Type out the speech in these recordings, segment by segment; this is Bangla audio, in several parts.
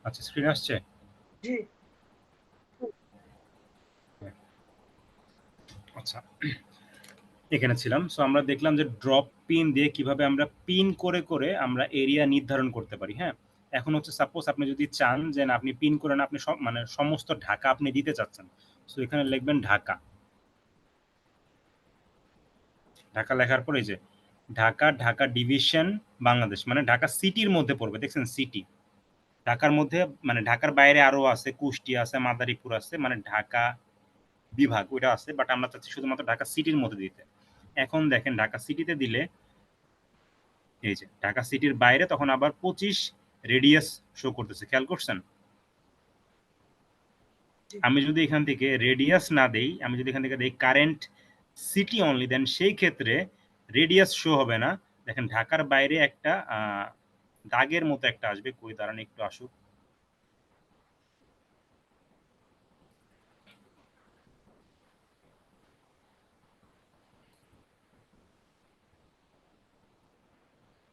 আচ্ছা, স্ক্রিন আসছে? জি। আচ্ছা, এখানে ছিলাম। সো আমরা দেখলাম যে ড্রপ পিন দিয়ে কিভাবে আমরা পিন করে করে আমরা এরিয়া নির্ধারণ করতে পারি। হ্যাঁ, এখন হচ্ছে সাপোজ আপনি যদি চান যে না আপনি পিন করে না, আপনি মানে সমস্ত ঢাকা আপনি দিতে চাচ্ছেন, সো এখানে লিখবেন ঢাকা। ঢাকা লেখার পরে যে ঢাকা, ঢাকা ডিভিশন বাংলাদেশ, মানে ঢাকা সিটির মধ্যে পড়বে। দেখছেন সিটি, ঢাকার মধ্যে মানে ঢাকার বাইরে আরো আছে, কুষ্টিয়া আছে, মাদারীপুর আছে, মানে ঢাকা বিভাগ ওইটা আছে, বাট আমরা চাচ্ছি শুধুমাত্র ঢাকা সিটির মধ্যে দিতে। এখন দেখেন ঢাকা সিটিতে দিলে এই যে ঢাকা সিটির বাইরে তখন আবার 25 রেডিয়াস শো করতেছে, খেয়াল করছেন? আমি যদি এখান থেকে রেডিয়াস না দেই, আমি যদি এখান থেকে দেই কারেন্ট সিটি অনলি, দেন সেই ক্ষেত্রে রেডিয়াস শো হবে না। দেখেন ঢাকার বাইরে একটা দাগের মতো একটা আসবে, কই দাঁড়ান একটু আসুক।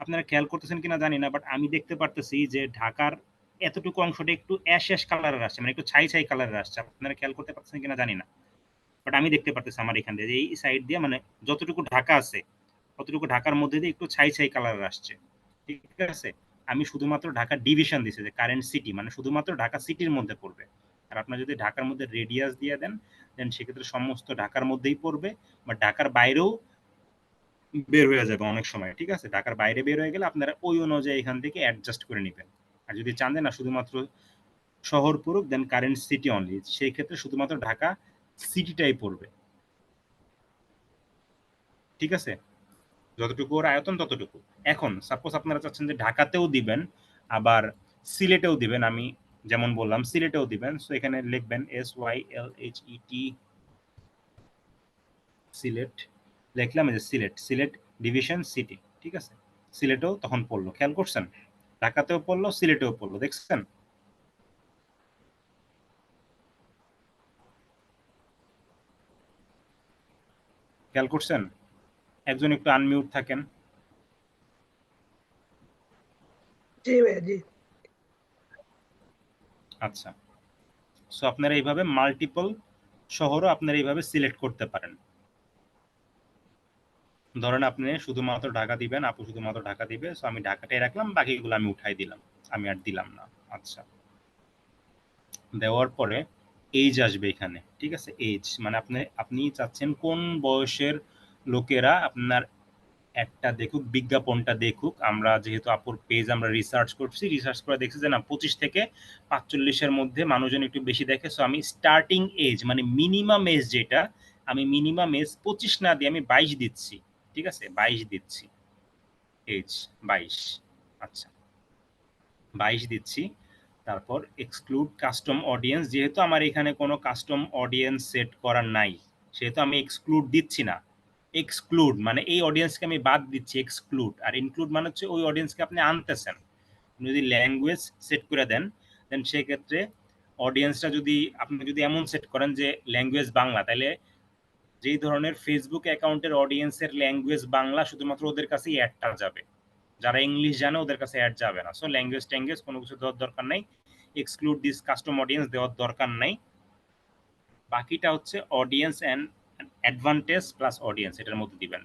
আপনারা খেয়াল করতেছেন কিনা জানি না, বাট আমি দেখতে পারতেছি যে ঢাকার এতটুকু অংশটা একটু অ্যাশ অ্যাশ কালারের আসছে, মানে একটু ছাই ছাই কালারের আসছে। আপনারা খেয়াল করতে পারতেছেন কিনা জানি না, বাট আমি দেখতে পারতেছি আমার এখান দিয়ে এই সাইড দিয়ে, মানে যতটুকু ঢাকা আছে ততটুকু ঢাকার মধ্যে দিয়ে একটু ছাই ছাই কালারের আসছে। ঠিক আছে, আমি শুধুমাত্র ঢাকা ডিভিশন দিছি যে কারেন্ট সিটি, মানে শুধুমাত্র ঢাকা সিটির মধ্যে পড়বে। আর আপনার যদি ঢাকার মধ্যে রেডিয়াস দিয়ে দেন, দেন সেক্ষেত্রে সমস্ত ঢাকার মধ্যেই পড়বে, বা ঢাকার বাইরেও বের হয়ে যাবে অনেক সময়। ঠিক আছে, ঢাকার বাইরে বের হয়ে গেলে আপনারা ওই অনুযায়ী এখান থেকে অ্যাডজাস্ট করে নেবেন। আর যদি চান যে না শুধুমাত্র শহর পড়ুক, দেন কারেন্ট সিটি অনলি, সেই ক্ষেত্রে শুধুমাত্র ঢাকা সিটিটাই পড়বে। ঠিক আছে, যতটুকু ওর আয়তন ততটুকু। এখন সাপোজ আপনারা চাচ্ছেন যে ঢাকাতেও দিবেন, আবার সিলেটেও দিবেন, আমি যেমন বললাম সিলেটেও দিবেন, সো এখানে লিখবেন SYLHET, সিলেট লিখলাম, এই যে সিলেট, সিলেট ডিভিশন সিটি। ঠিক আছে, সিলেটেও তখন পড়লো, খেয়াল করছেন? ঢাকাতেও পড়লো, সিলেটেও পড়লো, দেখছেন? খেয়াল করছেন? একজন একটু আনমিউট থাকেন। জি ভাইয়া, জি। আচ্ছা, সো আপনারা এইভাবে মাল্টিপল শহরও আপনারা এইভাবে সিলেক্ট করতে পারেন। ধরেন আপনি শুধুমাত্র ঢাকা দিবেন, আপু শুধুমাত্র ঢাকা দিবে, সো আমি ঢাকাটাই রাখলাম, বাকিগুলো আমি উঠাই দিলাম, আমি আর দিলাম না। আচ্ছা, দেওয়ার পরে এজ আসবে এখানে। ঠিক আছে, এজ মানে আপনি চাচ্ছেন কোন বয়সের লোকেরা আপনার একটা দেখুক, বিজ্ঞাপনটা দেখুক। আমরা যেহেতু আপুর পেজ আমরা রিসার্চ করছি, রিসার্চ করে দেখছি যে না 25 থেকে 45-এর মধ্যে মানুষজন একটু বেশি দেখে। সো আমি স্টার্টিং এজ মানে মিনিমাম এজ যেটা, আমি মিনিমাম এজ 25 না দিয়ে আমি 22 দিচ্ছি। ঠিক আছে, 22 দিচ্ছি, এজ 22। আচ্ছা, 22 দিচ্ছি। তারপর এক্সক্লুড কাস্টম অডিয়েন্স, যেহেতু আমার এখানে কোনো কাস্টম অডিয়েন্স সেট করা নাই, সেহেতু আমি এক্সক্লুড দিচ্ছি না। এক্সক্লুড মানে এই অডিয়েন্সকে আমি বাদ দিচ্ছি, এক্সক্লুড। আর ইনক্লুড মানে হচ্ছে ওই অডিয়েন্সকে আপনি আনতেছেন। আপনি যদি ল্যাঙ্গুয়েজ সেট করে দেন, দেন সেক্ষেত্রে অডিয়েন্সটা যদি আপনি যদি এমন সেট করেন যে ল্যাঙ্গুয়েজ বাংলা, তাহলে যেই ধরনের ফেসবুক অ্যাকাউন্টের অডিয়েন্সের ল্যাঙ্গুয়েজ বাংলা, শুধুমাত্র ওদের কাছেই অ্যাডটা যাবে। যারা ইংলিশ জানে ওদের কাছে অ্যাড যাবে না। সো ল্যাঙ্গুয়েজ ট্যাঙ্গুয়েজ কোনো কিছু দেওয়ার দরকার নাই, এক্সক্লুড দিস কাস্টম অডিয়েন্স দেওয়ার দরকার নাই। বাকিটা হচ্ছে audience and advantage plus audience, এটার মধ্যে দিবেন।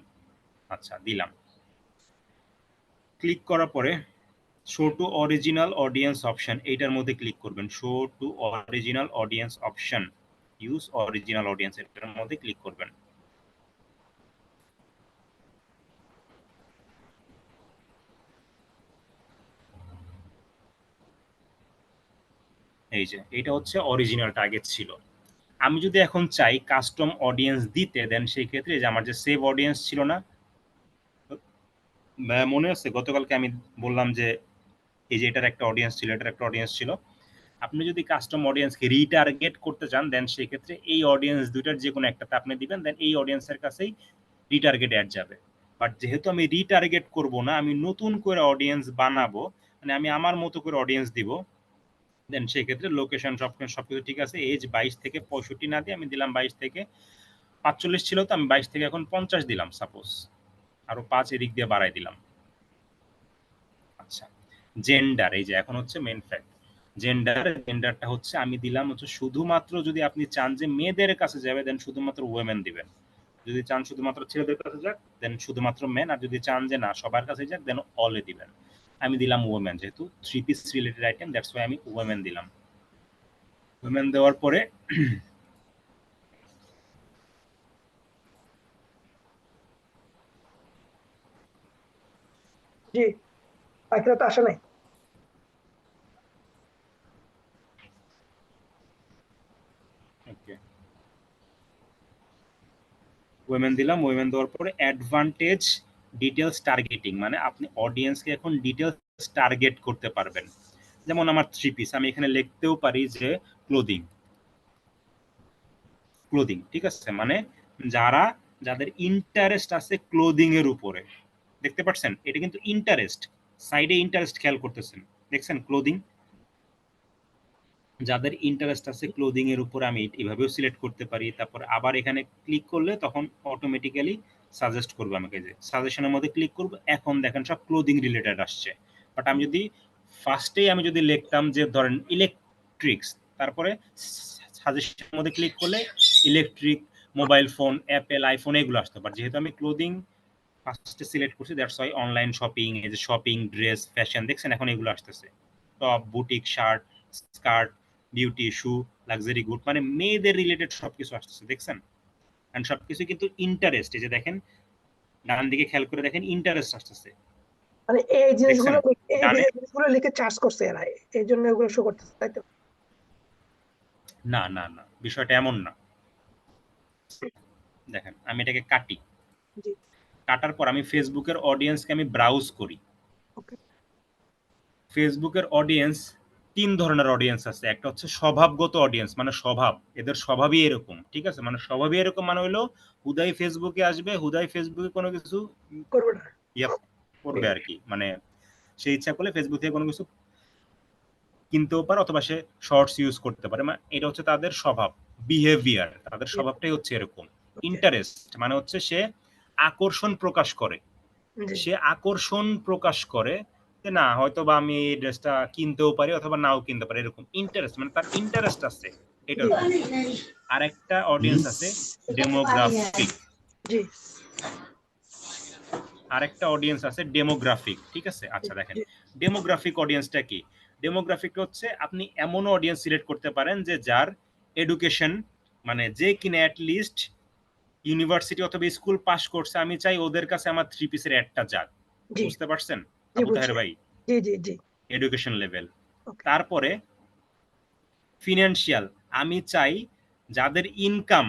আচ্ছা, দিলাম। ক্লিক করার পরে show to original audience option, এইটার মধ্যে ক্লিক করবেন। Show to original audience option, use original audience, এটার মধ্যে ক্লিক করবেন। এই যে এটা হচ্ছে অরিজিনাল টার্গেট ছিল। আমি যদি এখন চাই কাস্টম অডিয়েন্স দিতে, দেন সেই ক্ষেত্রে যে আমার যে সেভ অডিয়েন্স ছিল না, মনে আছে গতকালকে আমি বললাম যে এই যে এটার একটা অডিয়েন্স ছিল, এটার একটা অডিয়েন্স ছিল। আপনি যদি কাস্টম অডিয়েন্সকে রিটার্গেট করতে চান, দেন সেই ক্ষেত্রে এই অডিয়েন্স দুইটার যে কোনো একটাতে আপনি দিবেন, দেন এই অডিয়েন্সের কাছেই রিটার্গেট অ্যাড যাবে। বাট যেহেতু আমি রিটার্গেট করব না, আমি নতুন করে অডিয়েন্স বানাবো, মানে আমি আমার মতো করে অডিয়েন্স দিব, দেন সেই ক্ষেত্রে লোকেশন সবকিছু ঠিক আছে। এজ 22 থেকে 65 না দিয়ে আমি দিলাম 22 থেকে 45 ছিল, তো আমি 22 থেকে এখন 50 দিলাম সাপোজ, আরো 5 এদিক দিয়ে বাড়াই দিলাম। আচ্ছা, জেন্ডার, এই যে এখন হচ্ছে মেন ফ্যাক্ট। জেন্ডারটা হচ্ছে আমি দিলাম হচ্ছে শুধুমাত্র যদি আপনি চান যে মেয়েদের কাছে যাবে দেন শুধুমাত্র ওয়েমেন দিবেন, যদি চান শুধুমাত্র ছেলেদের কাছে যাক দেন শুধুমাত্র মেন, আর যদি চান যে না সবার কাছে যাক দেন অলে দিবেন। আমি দিলাম ওয়েমেন, যেহেতু 3 piece related item that's why আমি ওয়েমেন দিলাম। ওয়েমেন দেওয়ার পরে জি, বাকিরা তো আসে নাই। ওকে, ওয়েমেন দিলাম। ওয়েমেন দেওয়ার পরে অ্যাডভান্টেজ ডিটেলস টার্গেটিং, মানে আপনি অডিয়েন্সকে এখন ডিটেলস টার্গেট করতে পারবেন। যেমন আমার 3 পিস, আমি এখানে লিখতেও পারি যে ক্লোদিং, ক্লোদিং, ঠিক আছে, মানে যাদের ইন্টারেস্ট আছে ক্লোদিং এর উপরে, দেখতে পাচ্ছেন এটা কিন্তু ইন্টারেস্ট, সাইডে ইন্টারেস্ট খেয়াল করতেছেন, দেখছেন ক্লোদিং, যাদের ইন্টারেস্ট আছে ক্লোদিং এর উপর আমি এভাবেও সিলেক্ট করতে পারি। তারপর আবার এখানে ক্লিক করলে তখন অটোমেটিক্যালি সাজেস্ট করবে আমাকে, যে সাজেশনের মধ্যে ক্লিক করব, এখন দেখেন সব ক্লোদিং রিলেটেড আসছে। বাট আমি যদি ফার্স্টেই আমি যদি লিখতাম যে ধরেন ইলেকট্রিক্স, তারপরে সাজেশনের মধ্যে ক্লিক করলে electric, mobile phone, Apple, iPhone এগুলো আসতে পারে। যেহেতু আমি ক্লোদিং ফার্স্টে সিলেক্ট করছি দ্যাটস ওয়াই অনলাইন শপিং, এই যে শপিং, ড্রেস, ফ্যাশন, দেখছেন এখন এগুলো আসতেছে, top, boutique, shirt, skirt, beauty, shoe, luxury good, মানে মেয়েদের রিলেটেড সবকিছু আসতেছে, দেখছেন। এন্ড সবকিছু কিন্তু ইন্টারেস্ট, এই যে দেখেন ডান দিকে খেয়াল করে দেখেন ইন্টারেস্ট আসতেছে, মানে দেখছেন এই ডানে। জিনিসগুলো লিখে চার্জ করছে এরা, এই জন্য এগুলো শো করতেছে, তাই তো? না না না, বিষয়টা এমন না। দেখেন আমি এটাকে কাটি, জি, কাটার পর আমি ফেসবুকের অডিয়েন্সকে আমি ব্রাউজ করি। ওকে, ফেসবুকের অডিয়েন্স 3 ধরনের অডিয়েন্স আছে। একটা হচ্ছে স্বভাবগত অডিয়েন্স, মানে স্বভাব, এদের স্বভাবই এরকম, ঠিক আছে, মানে স্বভাবই এরকম, মানে হলো হুদাই ফেসবুকে আসবে, হুদাই ফেসবুকে কোনো কিছু করবে না। ইয়ে করবে আর কি, মানে সে ইচ্ছা করলে ফেসবুক থেকে কোনো কিছু কিনতেও পারে অথবা সে শর্টস ইউজ করতে পারে, মানে এটা হচ্ছে তাদের স্বভাব, বিহেভিয়ার, তাদের স্বভাবটাই হচ্ছে এরকম। ওকে, ইন্টারেস্ট মানে হচ্ছে সে আকর্ষণ প্রকাশ করে, জি, সে আকর্ষণ প্রকাশ করে যে না হয়তো বা আমি এই ড্রেসটা কিনতেও পারি অথবা নাও কিনতে পারি, এরকম ইন্টারেস্ট, মানে তার ইন্টারেস্ট আছে এটার জি, প্রতি। আর একটা অডিয়েন্স আছে ডেমোগ্রাফিক, জি, আরেকটা অডিয়েন্স আছে ডেমোগ্রাফিক, ঠিক আছে। জি, আচ্ছা দেখেন জি, ডেমোগ্রাফিক অডিয়েন্সটা কি। ডেমোগ্রাফিক হচ্ছে আপনি এমন অডিয়েন্স সিলেক্ট করতে পারেন যে যার এডুকেশন, মানে যে কিনা অ্যাট লিস্ট ইউনিভার্সিটি অথবা স্কুল পাস করছে, আমি চাই ওদের কাছে আমার 3 পিসের একটা যাক। জি, বুঝতে পারছেন জি, আবু বুঝছি। তাহের ভাই? জি, জি, জি, এডুকেশন লেভেল। ওকে, তারপরে ফিনান্সিয়াল, আমি চাই যাদের ইনকাম,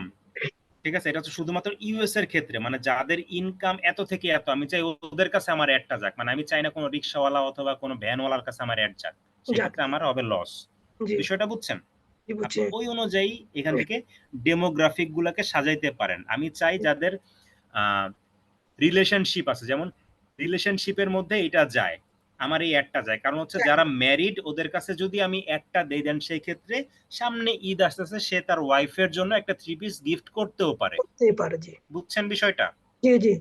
ঠিক আছে, এটা হচ্ছে শুধুমাত্র ইউএস এর ক্ষেত্রে, মানে যাদের ইনকাম এত থেকে এত, আমি চাই ওদের কাছে আমার অ্যাডটা যাক, মানে আমি চাই না কোনো রিক্সাওয়ালা অথবা কোনো ভ্যানওয়ালার কাছে আমার অ্যাড যাক, যাক, সেক্ষেত্রে আমার হবে লস। জি, বিষয়টা বুঝছেন? জি, আপনি বুঝছি। ওই অনুযায়ী এখান থেকে ডেমোগ্রাফিক গুলাকে সাজাইতে পারেন। আমি চাই যাদের রিলেশনশিপ আছে, যেমন রিলেশনশিপের মধ্যে এটা যায়, আমার এই একটা যায়, কারণ হচ্ছে যারা ম্যারিড ওদের কাছে যদি আমি একটা দেই দেন সেই ক্ষেত্রে সামনে ঈদ আসতেছে, সে তার ওয়াইফের জন্য একটা 3 পিস গিফট করতেও পারে। করতেই পারে, জি, বুঝছেন বিষয়টা? জি, জি,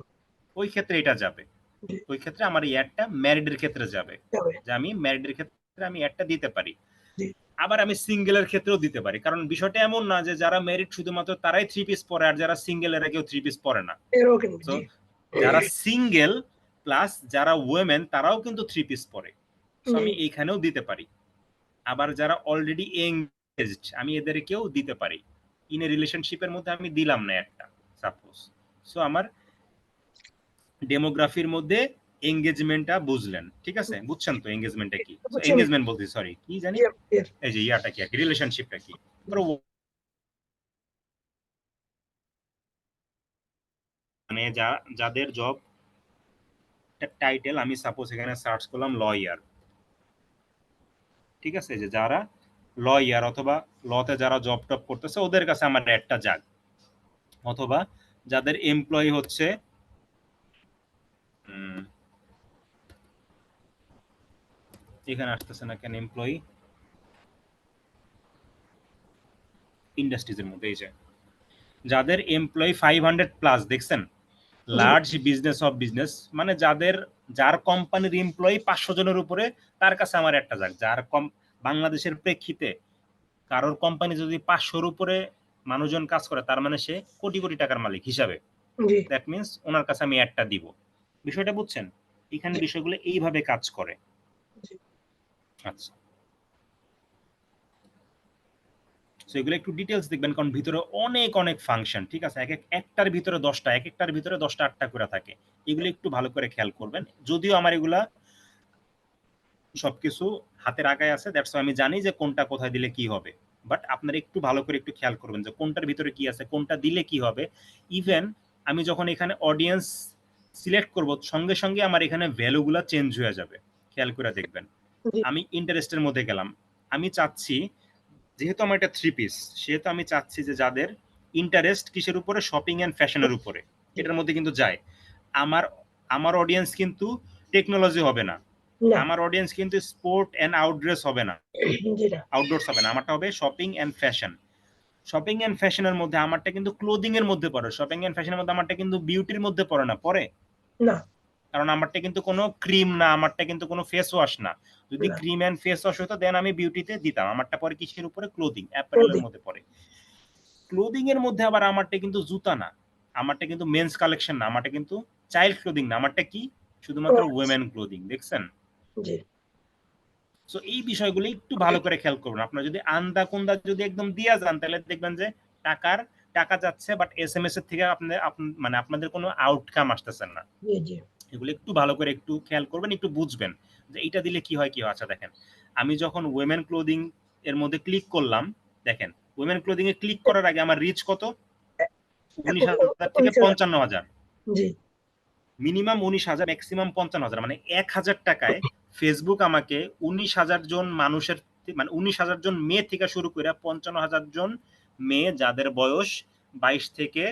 ওই ক্ষেত্রে এটা যাবে, জি, ওই ক্ষেত্রে আমার এই অ্যাডটা ম্যারিডের ক্ষেত্রে যাবে, যাবে, যে আমি ম্যারিডের ক্ষেত্রে আমি অ্যাডটা দিতে পারি। জি, আবার আমি সিঙ্গেলের ক্ষেত্রেও দিতে পারি, কারণ বিষয়টা এমন না যে যারা ম্যারিড শুধুমাত্র তারাই 3 পিস পরে আর যারা সিঙ্গেল এরা কেউ 3 পিস পরে না। এরও কিন্তু, সো জি, যারা সিঙ্গেল প্লাস যারা ওয়েমেন তারাও কিন্তু 3 পিস পরে, সো জি, আমি এইখানেও দিতে পারি। আবার যারা অলরেডি এঙ্গেজড আমি এদেরকেও দিতে পারি, ইন এ রিলেশনশিপের মধ্যে আমি দিলাম না একটা সাপোজ। সো আমার ডেমোগ্রাফির মধ্যে এঙ্গেজমেন্টটা বুঝলেন, ঠিক আছে, বুঝছেন তো এঙ্গেজমেন্টটা কি? সো বুঝছি আমি। এঙ্গেজমেন্ট বলছি, সরি কি জানি, জি, এর, এই যে ইয়াটা কি আর কি, রিলেশনশিপটা কি। মানে যাদের জব টাইটেল আমি সাপোজ এখানে সার্চ করলাম লয়ার, ঠিক আছে, যে যারা লয়ার অথবা লতে যারা জব টপ করতেছে ওদের কাছে আমার একটা যাক, অথবা যাদের এমপ্লয়ি হচ্ছে এখানে আসতেছে না কেন, এমপ্লয়ি ইন্ডাস্ট্রিজের মধ্যে, এই যে যাদের এমপ্লয়ি 500 প্লাস, দেখছেন জি, লার্জ বিজনেস অফ বিজনেস, মানে যার কোম্পানির এমপ্লয়ি 500 জনের উপরে, তার কাছে আমার একটা যাক, যার বাংলাদেশের প্রেক্ষিতে কারোর কোম্পানি যদি 500-র উপরে মানুষজন কাজ করে, তার মানে সে কোটি কোটি টাকার মালিক হিসাবে। জি দ্যাট মিনস ওনার কাছে আমি অ্যাডটা দিব। বিষয়টা বুঝছেন? এখানে জি বিষয়গুলো এইভাবে কাজ করে। জি আচ্ছা, সো এগুলো একটু ডিটেলস দেখবেন, কারণ ভিতরে অনেক অনেক ফাংশন, ঠিক আছে? একটার ভিতরে 10টা, এক একটার ভিতরে 10টা 8টা করে থাকে। এগুলো একটু ভালো করে খেয়াল করবেন। যদিও আমার এগুলা সবকিছু হাতের আগায় আছে, দ্যাটস আমি জানি যে কোনটা কোথায় দিলে কি হবে। বাট আপনারা একটু ভালো করে একটু খেয়াল করবেন যে কোনটার ভিতরে কি আছে, কোনটা দিলে কি হবে। ইভেন আমি যখন এখানে অডিয়েন্স সিলেক্ট করব, সঙ্গে সঙ্গে আমার এখানে ভ্যালুগুলো চেঞ্জ হয়ে যাবে। খেয়াল করে দেখবেন। জি আমি ইন্টারেস্টের মধ্যে গেলাম। আমি চাচ্ছি, যেহেতু আমার এটা 3 পিস, সেহেতু আমি চাচ্ছি যে যাদের ইন্টারেস্ট কিসের উপরে, শপিং অ্যান্ড ফ্যাশনের উপরে, জি এটার মধ্যে কিন্তু যায়। আমার আমার অডিয়েন্স কিন্তু টেকনোলজি হবে না। না আমার অডিয়েন্স কিন্তু স্পোর্ট অ্যান্ড আউটড্রেস হবে না, জি না আউটডোরস হবে না। আমারটা হবে shopping and fashion. Shopping and ফ্যাশনের মধ্যে আমারটা কিন্তু ক্লোদিং এর মধ্যে পড়ে। শপিং অ্যান্ড ফ্যাশনের মধ্যে আমারটা কিন্তু বিউটির মধ্যে পড়ে না, পড়ে? না কারণ আমারটা কিন্তু কোনো ক্রিম না, আমারটা কিন্তু কোনো ফেস ওয়াশ না। যদি না ক্রিম অ্যান্ড ফেস ওয়াশ হতো দেন আমি বিউটিতে দিতাম। আমারটা পরে কিসের উপরে? ক্লোদিং, অ্যাপারেলের প্রদীপ মধ্যে পড়ে। ক্লোদিং এর মধ্যে আবার আমারটা কিন্তু জুতা না, আমারটা কিন্তু মেন্স কালেকশন না, আমারটা কিন্তু চাইল্ড ক্লোদিং না, আমারটা কি? শুধুমাত্র ওয়েমেন ক্লোদিং। দেখছেন? জি সো এই বিষয়গুলো একটু ভালো করে খেয়াল করুন। আপনার যদি আন্দা কুন্দা যদি একদম দিয়া যান, তাহলে দেখবেন যে টাকা যাচ্ছে, বাট এসএমএস এর থেকে আপনাদের মানে আপনাদের কোনো আউটকাম আসতেছে না। জি জি এগুলো একটু ভালো করে একটু খেয়াল করবেন, একটু বুঝবেন যে এটা দিলে কি হয় কি হয়। আচ্ছা দেখেন, আমি যখন ওয়েমেন ক্লোদিং এর মধ্যে ক্লিক করলাম, দেখেন ওয়েমেন ক্লোদিং এ ক্লিক করার আগে আমার রিচ কত? 19,000 থেকে 19,000 55,000। জি মিনিমাম 19,000, ম্যাক্সিমাম 55,000, মানে 1,000 টাকায় ফেসবুক আমাকে 19,000 জন মানুষের, মানে 19,000 জন মেয়ে থেকে শুরু করে 55,000 জন মেয়ে যাদের বয়স 22 থেকে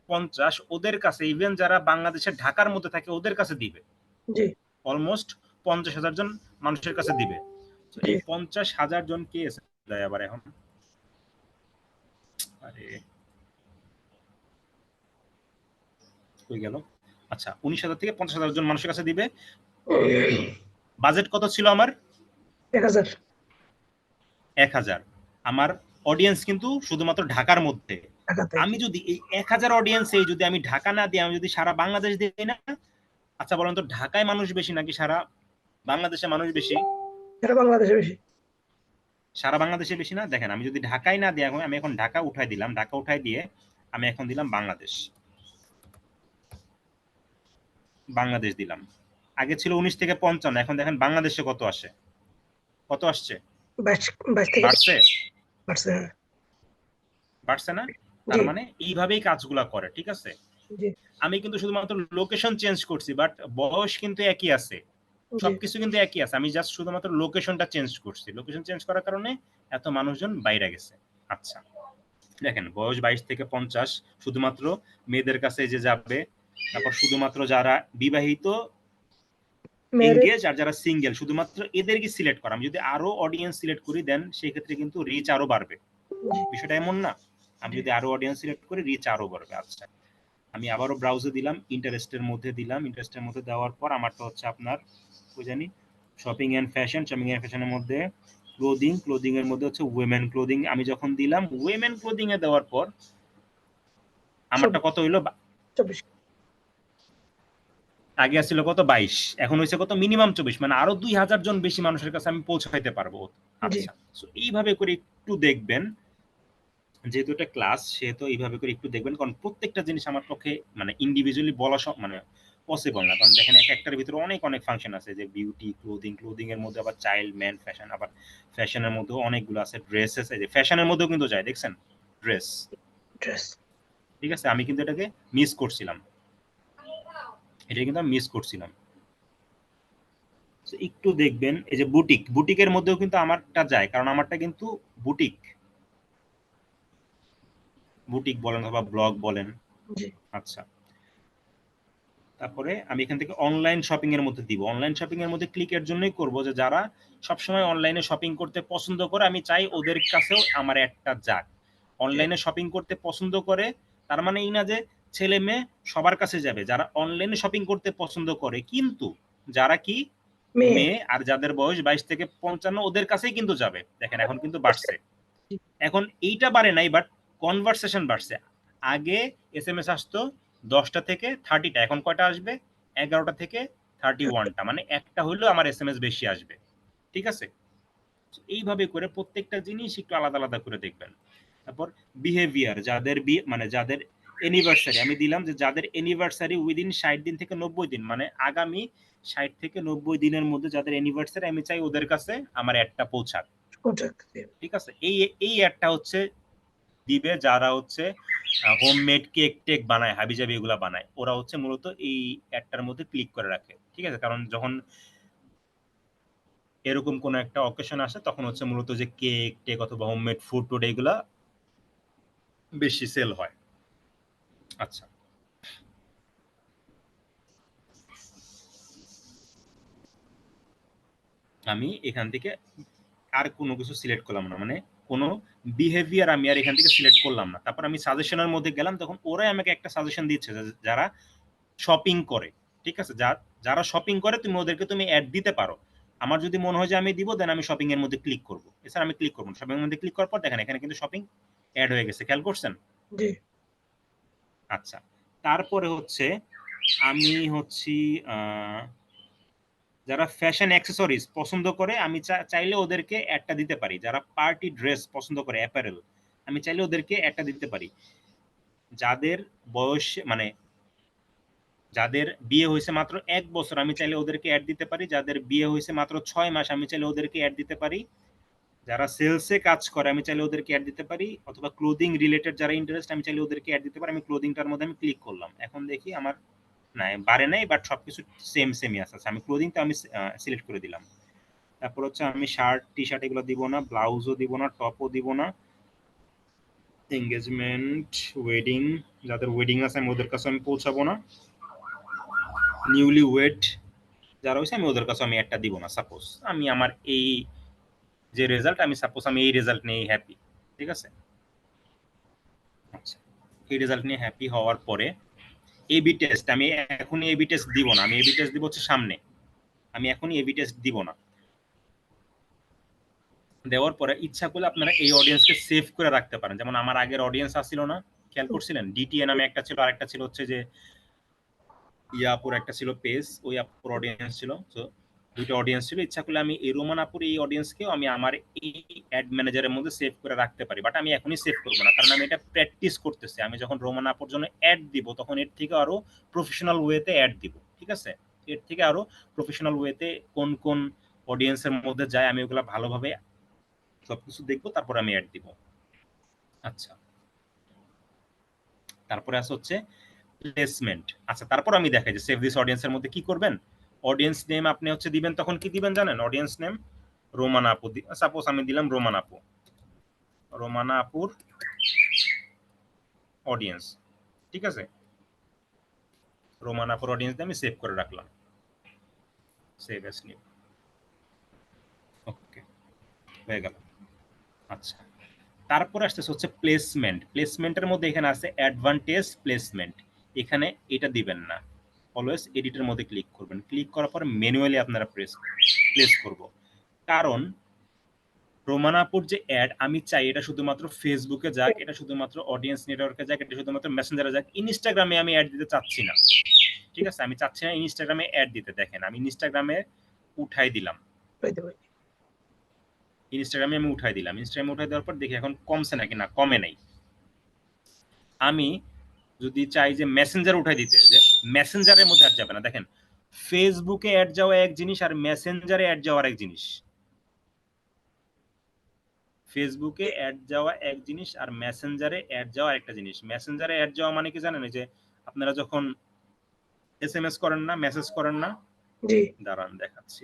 50, ওদের কাছে, ইভেন যারা বাংলাদেশের ঢাকার মধ্যে থাকে ওদের কাছে দিবে। জি অলমোস্ট 50,000 জন মানুষের কাছে দিবে। তো জি এই 50,000 জন কে দেয় আবার এখন? আরে কই গেল? আচ্ছা, 19,000 থেকে 50,000 জন মানুষের কাছে দিবে। বাজেট কত ছিল আমার? 1,000 1,000। আমার অডিয়েন্স কিন্তু শুধুমাত্র ঢাকার মধ্যে। টাকাতে আমি যদি এই 1,000 অডিয়েন্সে যদি আমি ঢাকা না দিই, আমি যদি সারা বাংলাদেশ দিই না, আচ্ছা বলেন তো, ঢাকায় মানুষ বেশি নাকি সারা বাংলাদেশে মানুষ বেশি? সারা বাংলাদেশে বেশি সারা বাংলাদেশে বেশি না? দেখেন, আমি যদি ঢাকায় না দিই, আমি এখন ঢাকা উঠাই দিলাম, ঢাকা উঠাই দিয়ে আমি এখন দিলাম বাংলাদেশ, বাংলাদেশ দিলাম। আগে ছিল 19 থেকে 55, এখন দেখেন বাংলাদেশে কত আসে, কত আসছে? 22 থেকে বাড়ছে? বাড়ছে হ্যাঁ বাড়ছে না? জি তার মানে এইভাবেই কাজগুলা করে, ঠিক আছে? জি আমি কিন্তু শুধুমাত্র লোকেশন চেঞ্জ করছি, বাট বয়স কিন্তু একই আছে, জি সবকিছু কিন্তু একই আছে। আমি জাস্ট শুধুমাত্র লোকেশনটা চেঞ্জ করছি। লোকেশন চেঞ্জ করার কারণে এত মানুষজন বাইরে গেছে। আচ্ছা দেখেন, বয়স 22 থেকে 50 শুধুমাত্র মেয়েদের কাছে যে যাবে। তারপর শুধুমাত্র যারা বিবাহিত, মেয়ের এঙ্গেজ, আর যারা সিঙ্গেল, শুধুমাত্র এদেরকে সিলেক্ট করা। আমি যদি আরো অডিয়েন্স সিলেক্ট করি দেন সেই ক্ষেত্রে কিন্তু রিচ আরো বাড়বে। জি বিষয়টা এমন না? আমি জি যদি আরো অডিয়েন্স সিলেক্ট করি, রিচ আরো বাড়বে। আচ্ছা, আমি আবারও ব্রাউজে দিলাম, ইন্টারেস্টের মধ্যে দিলাম। ইন্টারেস্টের মধ্যে দেওয়ার পর আমারটা হচ্ছে আপনার ওই জানি shopping and fashion, shopping and ফ্যাশনের মধ্যে ক্লোদিং, ক্লোদিং এর মধ্যে হচ্ছে উইমেন ক্লোদিং। আমি যখন দিলাম উইমেন ক্লোদিং এ দেওয়ার পর আমারটা কত হইলো? 24 আগে ছিল কত? 22, এখন হয়েছে কত? মিনিমাম 24, মানে আরো 2,000 জন বেশি মানুষের কাছে আমি পৌঁছাইতে পারবো। জি আচ্ছা, সো এইভাবে করে একটু দেখবেন, যেহেতু এটা ক্লাস সেহেতু এইভাবে করে একটু দেখবেন, কারণ প্রত্যেকটা জিনিস আমার পক্ষে মানে ইন্ডিভিজুয়ালি বলা মানে পসিবল না। কারণ দেখেন, একটার ভিতরে অনেক অনেক ফাংশন আছে, যে বিউটি, ক্লোদিং, ক্লোদিং এর মধ্যে আবার চাইল্ড, ম্যান, ফ্যাশন, আবার ফ্যাশনের মধ্যেও অনেকগুলো আছে, ড্রেসেস, এই যে ফ্যাশনের মধ্যেও কিন্তু যায়, দেখছেন? ড্রেস, ড্রেস ঠিক আছে? আমি কিন্তু এটাকে মিস করছিলাম, এটা কিন্তু আমি মিস করছিলাম। তো একটু দেখবেন, এই যে বুটিক, বুটিকের মধ্যেও কিন্তু আমারটা যায়, কারণ আমারটা কিন্তু বুটিক, বুটিক বলেন অথবা ব্লগ বলেন। জি আচ্ছা, তারপরে আমি এখান থেকে অনলাইন শপিং এর মধ্যে দিব। অনলাইন শপিং এর মধ্যে ক্লিকের জন্যই করব, যে যারা সবসময় অনলাইনে শপিং করতে পছন্দ করে, আমি চাই ওদের কাছেও আমার একটা যাক। জি অনলাইনে শপিং করতে পছন্দ করে তার মানে এই না যে ছেলে মেয়ে সবার কাছে যাবে। যারা অনলাইনে শপিং করতে পছন্দ করে, কিন্তু যারা কি মেয়ে। মেয়ে, আর যাদের বয়স 22 থেকে 55 ওদের কাছেই কিন্তু যাবে। দেখেন এখন কিন্তু বাড়ছে। এখন এইটা বাড়ে নাই, বাট কনভারসেশন বাড়ছে। আগে এসএমএস আসতো 10টা থেকে 30টা, এখন কয়টা আসবে? 11টা থেকে 31টা, মানে একটা হইলেও আমার এসএমএস বেশি আসবে। ঠিক আছে? এইভাবে করে প্রত্যেকটা জিনিস একটু আলাদা আলাদা করে দেখবেন। তারপর বিহেভিয়ার, যাদের মানে যাদের অ্যানিভার্সারি আমি দিলাম, যে যাদের অ্যানিভার্সারি উইদিন 60 দিন থেকে 90 দিন, মানে আগামী 60 থেকে 90 দিনের মধ্যে যাদের অ্যানিভার্সারি, আমি চাই ওদের কাছে আমার অ্যাডটা পৌঁছাক। ঠিক আছে? এই অ্যাডটা হচ্ছে দিবে যারা হচ্ছে হোমমেড কেক টেক বানায়, হাবিজাবি এগুলা বানায়, ওরা হচ্ছে মূলত এই অ্যাডটার মধ্যে ক্লিক করে রাখে। ঠিক আছে? কারণ যখন এরকম কোন একটা অকেশন আসে তখন হচ্ছে মূলত যে কেক টেক অথবা হোমমেড ফুড টুড এগুলা বেশি সেল হয়। আচ্ছা, আমি এখান থেকে আর কোনো কিছু সিলেক্ট করলাম না, মানে কোনো বিহেভিয়ার আমি আর এখান থেকে সিলেক্ট করলাম না। তারপর আমি সাজেশনের মধ্যে গেলাম, তখন ওরাই আমাকে একটা সাজেশন দিচ্ছে যারা শপিং করে। ঠিক আছে? যারা শপিং করে তুমি ওদেরকে তুমি অ্যাড দিতে পারো। আমার যদি মনে হয় যে আমি দিব, দেন আমি শপিং এর মধ্যে ক্লিক করব। এছাড়া আমি ক্লিক করব না। শপিং এর মধ্যে ক্লিক করার পর দেখেন এখানে কিন্তু শপিং অ্যাড হয়ে গেছে, খেয়াল করছেন? জি। আচ্ছা, তারপরে হচ্ছে আমি হচ্ছি যারা ফ্যাশন অ্যাক্সেসরিজ পছন্দ করে, আমি চাইলে ওদেরকে একটা দিতে পারি। যারা পার্টি ড্রেস পছন্দ করে, অ্যাপারেল, আমি চাইলে ওদেরকে একটা দিতে পারি। যাদের বয়স মানে যাদের বিয়ে হয়েছে মাত্র 1 বছর, আমি চাইলে ওদেরকে অ্যাড দিতে পারি। যাদের বিয়ে হয়েছে মাত্র 6 মাস, আমি চাইলে ওদেরকে অ্যাড দিতে পারি। যারা সেলসে কাজ করে, আমি চাইলে ওদেরকে অ্যাড দিতে পারি। অথবা ক্লোদিং রিলেটেড যারা ইন্টারেস্ট, আমি চাইলে ওদেরকে অ্যাড দিতে পারি। আমি ক্লোদিংটার মধ্যে আমি ক্লিক করলাম, এখন দেখি আমার না বাড়ে নাই, বাট সবকিছু সেমই আছে। আমি ক্লোদিংটা আমি সিলেক্ট করে দিলাম। তারপর হচ্ছে আমি শার্ট টি শার্ট এগুলো দিব না, ব্লাউজও দিব না, টপও দিব না। এঙ্গেজমেন্ট, ওয়েডিং, যাদের ওয়েডিং আছে আমি ওদের কাছে আমি পৌঁছাবো না। নিউলি ওয়েড যারা হয়েছে আমি ওদের কাছে আমি একটা দিব না। সাপোজ আমি আমার এই যে রেজাল্ট, আমি সাপোজ আমি এই রেজাল্ট নিয়ে হ্যাপি। ঠিক আছে? আচ্ছা, এই রেজাল্ট নিয়ে হ্যাপি হওয়ার পরে এবি টেস্ট, আমি এখনই এবি টেস্ট দিব না, আমি এবি টেস্ট দিব হচ্ছে সামনে। আমি এখনই এবি টেস্ট দিব না। দেওয়ার পরে ইচ্ছা করলে আপনারা এই অডিয়েন্সকে সেভ করে রাখতে পারেন। যেমন আমার আগের অডিয়েন্স আসছিল না, খেয়াল করছিলেন? ডিটিএ নামে একটা ছিল, আর একটা ছিল হচ্ছে যে ইয়াপুর একটা ছিল পেজ, ওই আপুর অডিয়েন্স ছিল। তো দুটো অডিয়েন্স ছিল। ইচ্ছা করলে আমি এই রোমান আপুর এই অডিয়েন্সকেও আমি আমার এই অ্যাড ম্যানেজারের মধ্যে সেভ করে রাখতে পারি, বাট আমি এখনই সেভ করবো না, কারণ আমি এটা প্র্যাকটিস করতেছি। আমি যখন রোমান আপুর জন্য অ্যাড দিব, তখন এর থেকে আরো প্রফেশনাল ওয়েতে অ্যাড দিব। ঠিক আছে? এর থেকে আরো প্রফেশনাল ওয়েতে কোন কোন অডিয়েন্সের মধ্যে যায় আমি ওগুলা ভালোভাবে সবকিছু দেখবো, তারপর আমি অ্যাড দিব। আচ্ছা, তারপরে আছে হচ্ছে প্লেসমেন্ট। আচ্ছা, তারপর আমি দেখাই যে সেভ দিস অডিয়েন্সের মধ্যে কি করবেন। অডিয়েন্স নেম আপনি হচ্ছে দিবেন, তখন কি দিবেন জানেন? অডিয়েন্স নেম রোমানা আপু, সাপোজ আমি দিলাম রোমানা আপু, রোমানা আপুর অডিয়েন্স। ঠিক আছে? রোমানা আপুর অডিয়েন্স দিয়ে আমি সেভ করে রাখলাম, সেভ এস নিউ। ওকে, হয়ে গেল। আচ্ছা, তারপরে আসতেছে হচ্ছে প্লেসমেন্ট। প্লেসমেন্টের মধ্যে এখানে আছে অ্যাডভান্টেজ প্লেসমেন্ট। এখানে এটা দিবেন না, অলওয়েজ এডিটের মধ্যে ক্লিক করবেন। ক্লিক করার পর ম্যানুয়ালি আপনারা প্লেস করব। কারণ রোমানাপুর যে অ্যাড, আমি চাই এটা শুধুমাত্র ফেসবুকে যাক, এটা শুধুমাত্র অডিয়েন্স নেটওয়ার্কে যাক, এটা শুধুমাত্র মেসেঞ্জারে যাক। ইনস্টাগ্রামে আমি অ্যাড দিতে চাচ্ছি না। ঠিক আছে? আমি চাচ্ছি না ইনস্টাগ্রামে অ্যাড দিতে। দেখেন আমি ইনস্টাগ্রামে উঠাই দিলাম, ইনস্টাগ্রামে আমি উঠাই দিলাম। ইনস্টাগ্রামে উঠাই দেওয়ার পর দেখি এখন কমছে নাকি, না কমে নাই। আমি যদি চাই যে মেসেঞ্জার উঠাই দিতে, যে মেসেঞ্জারের মধ্যে অ্যাড যাবে না। দেখেন ফেসবুকে অ্যাড যাওয়া এক জিনিস, আর মেসেঞ্জারে অ্যাড যাওয়ার এক জিনিস। ফেসবুকে অ্যাড যাওয়া এক জিনিস, আর মেসেঞ্জারে অ্যাড যাওয়া একটা জিনিস। মেসেঞ্জারে অ্যাড যাওয়া মানে কি জানেন? যে আপনারা যখন এসএমএস করেন না, মেসেজ করেন না, জি। দাঁড়ান দেখাচ্ছি।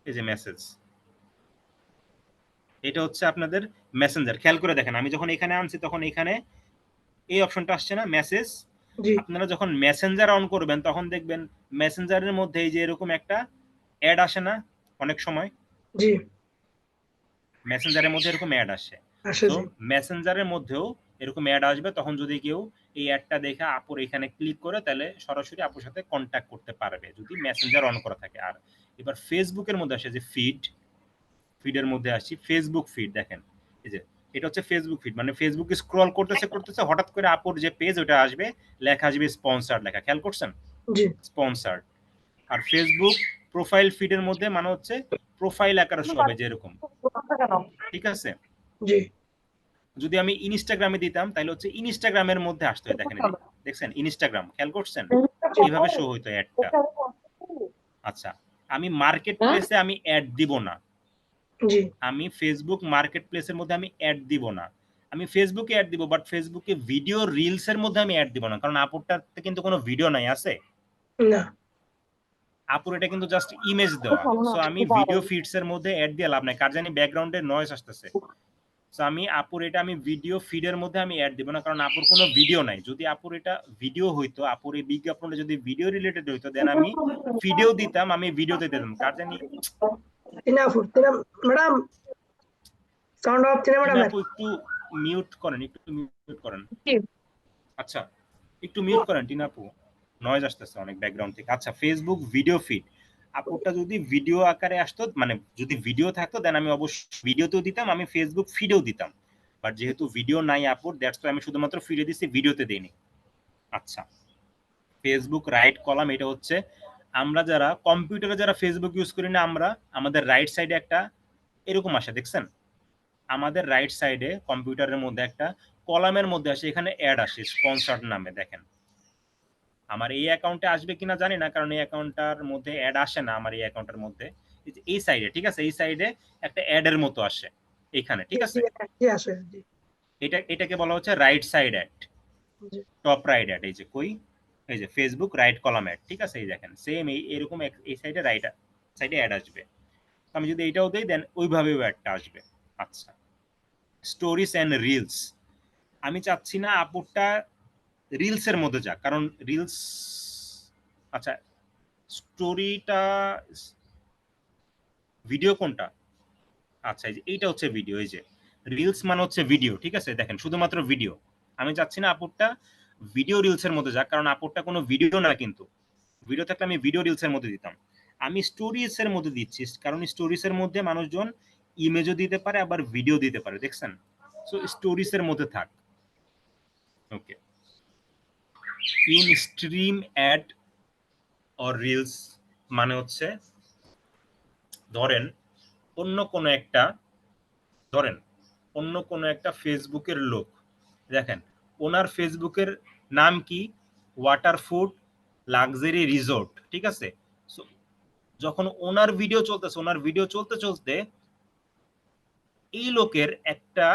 এই যে মেসেজ, এটা হচ্ছে আপনাদের মেসেঞ্জার। খেয়াল করে দেখেন, আমি যখন এখানে আনছি তখন এখানে এই অপশনটা আসছে না, মেসেজ। জি। আপনারা যখন মেসেঞ্জার অন করবেন তখন দেখবেন মেসেঞ্জারের মধ্যে এই যে এরকম একটা অ্যাড আসে না অনেক সময়? জি। মেসেঞ্জারের মধ্যে এরকম অ্যাড আসে। আসে তো জি। মেসেঞ্জারের মধ্যেও এরকম অ্যাড আসবে, তখন যদি কেউ এই অ্যাডটা দেখে আপুর এখানে ক্লিক করে তাহলে সরাসরি আপুর সাথে কন্ট্যাক্ট করতে পারবে যদি মেসেঞ্জার অন করা থাকে। আর এবার ফেসবুকের মধ্যে আসে যে ফিডের মধ্যে আসি, ফেসবুক ফিড দেখেন, এই যে এটা হচ্ছে ফেসবুক ফিড, মানে ফেসবুকে স্ক্রল করতেছে হঠাৎ করে আপুর যে পেজ ওটা আসবে, লেখা আসবে স্পন্সার্ড লেখা, খেয়াল করছেন? জি স্পন্সার্ড। আর ফেসবুক প্রোফাইল ফিডের মধ্যে মানে হচ্ছে প্রোফাইল আকারে শো হবে যেরকম, ঠিক আছে? জি যদি আমি ইনস্টাগ্রামে দিতাম তাহলে হচ্ছে ইনস্টাগ্রামের মধ্যে আসতো, দেখেন এই যে দেখছেন ইনস্টাগ্রাম, খেয়াল করছেন? এইভাবে শো হইতো অ্যাডটা। আচ্ছা, আমি মার্কেট প্লেসে আমি অ্যাড দিব না, জি আমি ফেসবুক মার্কেট প্লেসের মধ্যে আমি অ্যাড দিব না, আমি ফেসবুকে অ্যাড দিব, বাট ফেসবুকে ভিডিও রিলসের মধ্যে আমি অ্যাড দিব না, কারণ আপুরটাতে কিন্তু কোনো ভিডিও নাই আছে, না আপুর এটা কিন্তু জাস্ট ইমেজ দেওয়া। সো আমি ভিডিও ফিডস এর মধ্যে অ্যাড দিয়ে লাভ নাই, কার জানি ব্যাকগ্রাউন্ডে নয়েজ আসতেছে। সো আমি আপুর এটা আমি ভিডিও ফিডের মধ্যে আমি অ্যাড দিব না, কারণ আপুর কোনো ভিডিও নাই। যদি আপুর এটা ভিডিও হইতো, আপুর এই বিজ্ঞাপনটা যদি ভিডিও রিলেটেড হইতো, দেন আমি ভিডিও দিতাম, আমি ভিডিওতে দিতাম। কার জানি madam sound of Tina Tina ম্যাডামের। আপু একটু মিউট করেন, একটু মিউট করেন। আচ্ছা, একটু মিউট করেন টিনা আপু, নয়েজ আসতেছে অনেক ব্যাকগ্রাউন্ড থেকে। আচ্ছা, ফেসবুক ভিডিও ফিড, আপুরটা যদি ভিডিও আকারে আসতো, মানে যদি ভিডিও থাকতো দেন আমি অবশ্যই ভিডিওতেও দিতাম, আমি ফেসবুক ফিডেও দিতাম, বাট যেহেতু ভিডিও নাই আপুর, দ্যাটস ওয়াই আমি শুধুমাত্র ফিডে দিচ্ছি, ভিডিওতে দেইনি। আচ্ছা, ফেসবুক রাইট কলাম, এটা হচ্ছে আমরা যারা কম্পিউটারে যারা ফেসবুক ইউজ করি না, আমরা আমাদের রাইট সাইডে একটা এরকম আসে, দেখছেন? আমাদের রাইট সাইডে কম্পিউটারের মধ্যে একটা কলামের মধ্যে আসে, এখানে অ্যাড আসে স্পন্সর্ড নামে, দেখেন। আমার এই অ্যাকাউন্টে আসবে কিনা জানি না, কারণ এই অ্যাকাউন্টটার মধ্যে অ্যাড আসে না আমার এই অ্যাকাউন্টের মধ্যে। এই সাইডে, ঠিক আছে, এই সাইডে একটা অ্যাডের মতো আসে এখানে, ঠিক আছে? জি আসে জি এটাকে বলা হচ্ছে রাইট সাইড অ্যাড, জি টপ রাইট অ্যাড। এই যে কই, এই যে ফেসবুক রাইট কলাম অ্যাড, ঠিক আছে? এই দেখেন সেম এরকম এই সাইডে রাইট সাইডে অ্যাড আসবে। আমি যদি এইটাও দেই দেন ওইভাবেও অ্যাডটা আসবে। আচ্ছা, স্টোরিজ অ্যান্ড রিলস, আমি চাচ্ছি না আপুরটা রিলসের মধ্যে যাক, কারণ রিলস, আচ্ছা স্টোরিটা, ভিডিও কোনটা? আচ্ছা, এই যে এইটা হচ্ছে ভিডিও, এই যে রিলস মানে হচ্ছে ভিডিও, ঠিক আছে? দেখেন শুধুমাত্র ভিডিও, আমি চাচ্ছি না আপুরটা ভিডিও রিলসের মধ্যে যাক, কারণ আপুরটা কোনো ভিডিও না, কিন্তু ভিডিও থাকলে আমি ভিডিও রিলসের মধ্যে দিতাম। আমি স্টোরিজ এর মধ্যে দিচ্ছি, কারণ স্টোরিজ এর মধ্যে মানুষজন ইমেজও দিতে পারে আবার ভিডিও দিতে পারে, দেখছেন? সো স্টোরিজ এর মধ্যে থাক। Okay, in stream ad or reels মানে হচ্ছে, ধরেন অন্য কোনো একটা, ধরেন অন্য কোনো একটা ফেসবুকের লোক, দেখেন ওনার ফেসবুকের নাম কি, ওয়াটারফুড লাক্সারি রিসোর্ট, ঠিক আছে? So, যখন ওনার ভিডিও চলতেছে, ওনার ভিডিও চলতে চলতে এই লোকের একটা